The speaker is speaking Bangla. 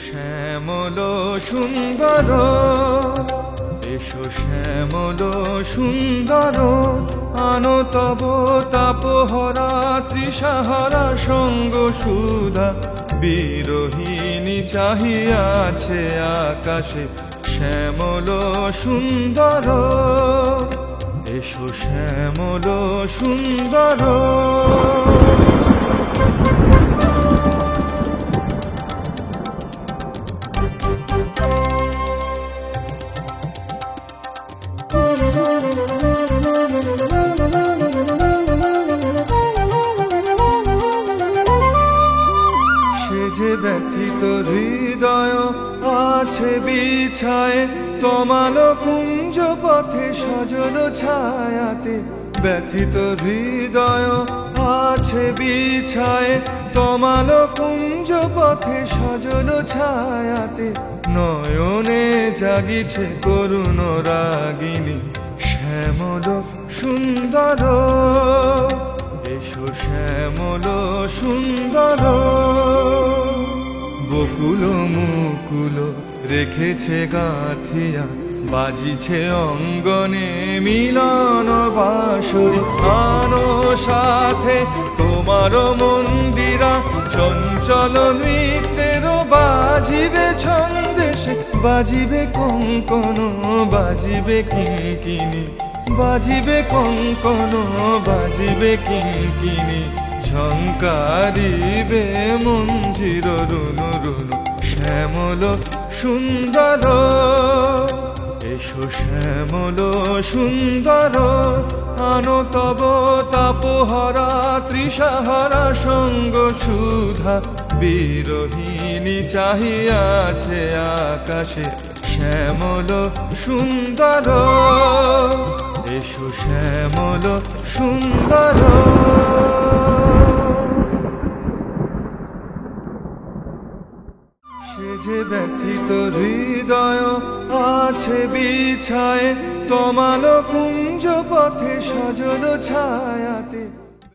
শ্যামল সুন্দর, এসো শ্যামল সুন্দর, আনো তব তাপহরা তৃষাহারা সঙ্গ সুধা। বিরোহিণী চাহিয়াছে আকাশে শ্যামল সুন্দর, এসো শ্যামল সুন্দর। সে যে ব্যথিত হৃদয় আছে বিছায়ে তমাল কুঞ্জ পথে সজল ছায়াতে। ব্যথিত হৃদয় আছে বিছায়ে তমাল কুঞ্জ পথে সজল ছায়াতে। নয়নে জাগিছে করুণ রাগিনী শ্যামল সুন্দর, এসো শ্যামল সুন্দর। বকুল মুকুল রেখেছে গাঁথিয়া, বাজিছে অঙ্গনে মিলন বাঁশরি। আনো সাথে তোমার মন্দিরা, চঞ্চল নৃত্যের বাজিবে ছন্দেশে। বাজিবে কঙ্কন, বাজিবে কিঙ্কিনি, বাজিবে কঙ্কন, বাজিবে কিঙ্কিনি। ঝঙ্কারিবে মঞ্জির রুনু রুনু শ্যামল সুন্দর, এসো শ্যামল সুন্দর। আনো তব তাপহরা তৃষাহারা সঙ্গ সুধা। বিরোহিণী চাহিয়াছে আকাশে শ্যামল সুন্দর, এসো শ্যামল সুন্দর। সে যে ব্যথিত হৃদয় আছে বিছায়ে তমাল কুঞ্জ পথে সজল ছায়াতে।